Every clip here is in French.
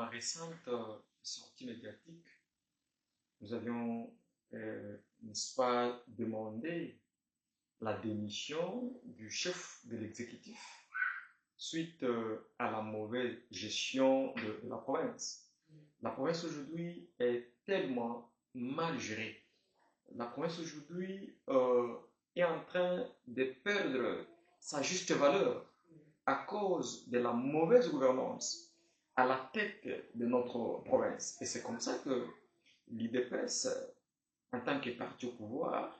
récente sortie médiatique, nous avions, n'est-ce pas, demandé la démission du chef de l'exécutif suite à la mauvaise gestion de la province. La province aujourd'hui est tellement mal gérée. La province aujourd'hui est en train de perdre sa juste valeur à cause de la mauvaise gouvernance à la tête de notre province. Et c'est comme ça que l'IDPS, en tant que parti au pouvoir,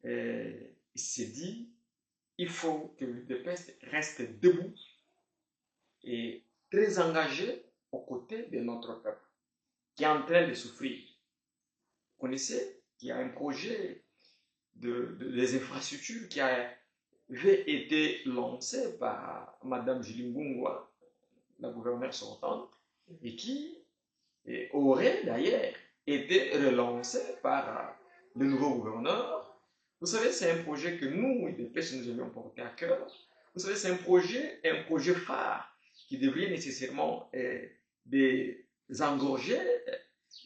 s'est dit il faut que l'IDPS reste debout et très engagé aux côtés de notre peuple qui est en train de souffrir. Vous connaissez qu'il y a un projet des infrastructures qui avait été lancé par Mme Julie Ngungwa, la gouverneure sortante, et qui aurait d'ailleurs été relancé par le nouveau gouverneur. Vous savez, c'est un projet que nous, IDPS, nous avions porté à cœur. Vous savez, c'est un projet phare qui devrait nécessairement désengorger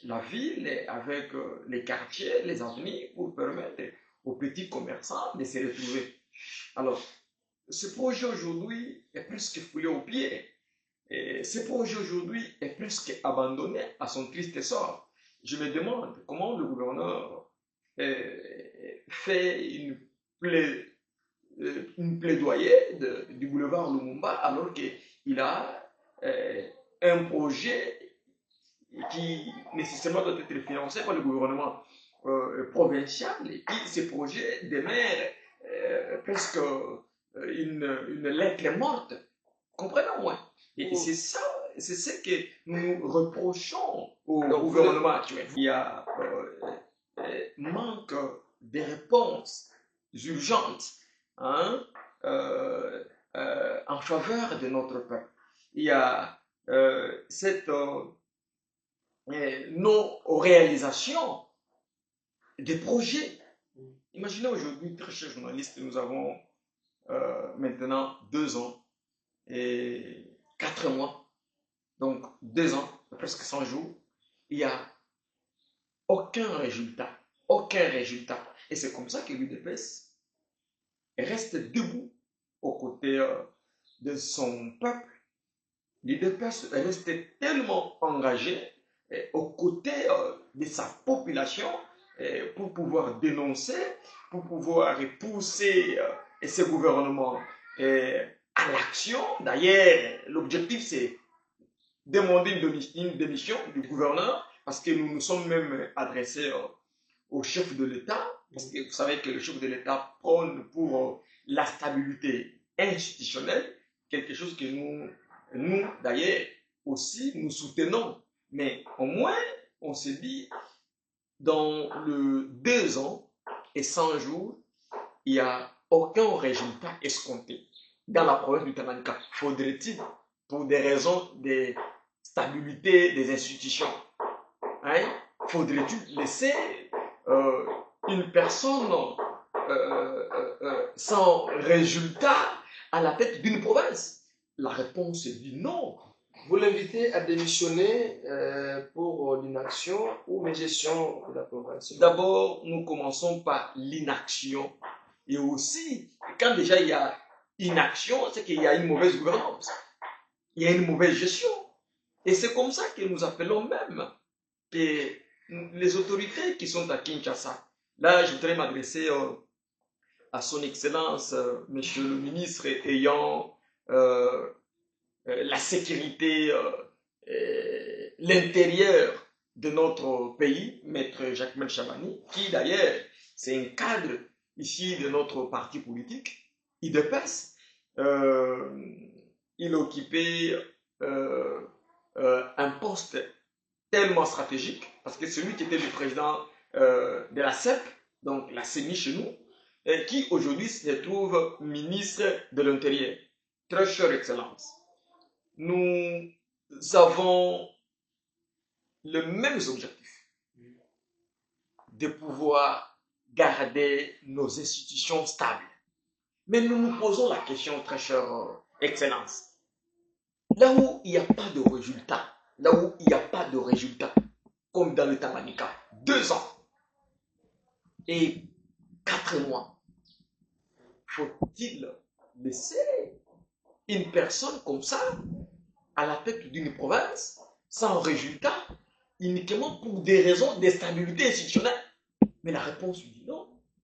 la ville avec les quartiers, les avenues, pour permettre aux petits commerçants de se retrouver. Alors, ce projet aujourd'hui est presque foulé aux pieds. Et ce projet aujourd'hui est presque abandonné à son triste sort. Je me demande comment le gouverneur fait une plaidoyer du boulevard Lumumba alors qu'il a un projet qui nécessairement doit être financé par le gouvernement provincial et qui, ce projet demeure presque une lettre morte. Comprenez-moi. Et c'est ça, c'est ce que nous reprochons au gouvernement actuel. Il y a manque de réponses urgentes en faveur de notre peuple. Il y a cette non-réalisation des projets. Imaginez aujourd'hui, très chers journalistes, nous avons maintenant 2 ans et 4 mois, donc 2 ans, presque 100 jours, il n'y a aucun résultat, aucun résultat. Et c'est comme ça que l'UDPS reste debout aux côtés de son peuple. L'UDPS reste tellement engagé aux côtés de sa population pour pouvoir dénoncer, pour pouvoir pousser ce gouvernement à l'action. D'ailleurs, l'objectif, c'est demander une démission du gouverneur, parce que nous nous sommes même adressés au chef de l'État, parce que vous savez que le chef de l'État prône pour la stabilité institutionnelle, quelque chose que nous d'ailleurs, aussi, nous soutenons. Mais au moins, on se dit, dans le 2 ans et 100 jours, il n'y a aucun résultat escompté dans la province du Tanganyika. Faudrait-il, pour des raisons de stabilité des institutions, faudrait-il laisser une personne sans résultat à la tête d'une province? La réponse est dit non. Vous l'invitez à démissionner pour l'inaction ou l'ingestion de la province? D'abord, nous commençons par l'inaction. Et aussi, quand déjà il y a inaction, c'est qu'il y a une mauvaise gouvernance. Il y a une mauvaise gestion. Et c'est comme ça que nous appelons même les autorités qui sont à Kinshasa. Là, je voudrais m'adresser à son Excellence, Monsieur le ministre ayant la sécurité, l'intérieur de notre pays, Maître Jacquemain Chabani, qui d'ailleurs, c'est un cadre ici de notre parti politique, IDPS. Il occupait un poste tellement stratégique, parce que celui qui était le président de la CEP, donc la CENI chez nous, et qui aujourd'hui se trouve ministre de l'Intérieur. Très chère Excellence, nous avons les mêmes objectifs de pouvoir garder nos institutions stables. Mais nous nous posons la question, très chère Excellence, là où il n'y a pas de résultat, là où il n'y a pas de résultat, comme dans le Tanganyika, 2 ans et 4 mois, faut-il laisser une personne comme ça à la tête d'une province sans résultat, uniquement pour des raisons d'instabilité institutionnelle? Mais la réponse dit non.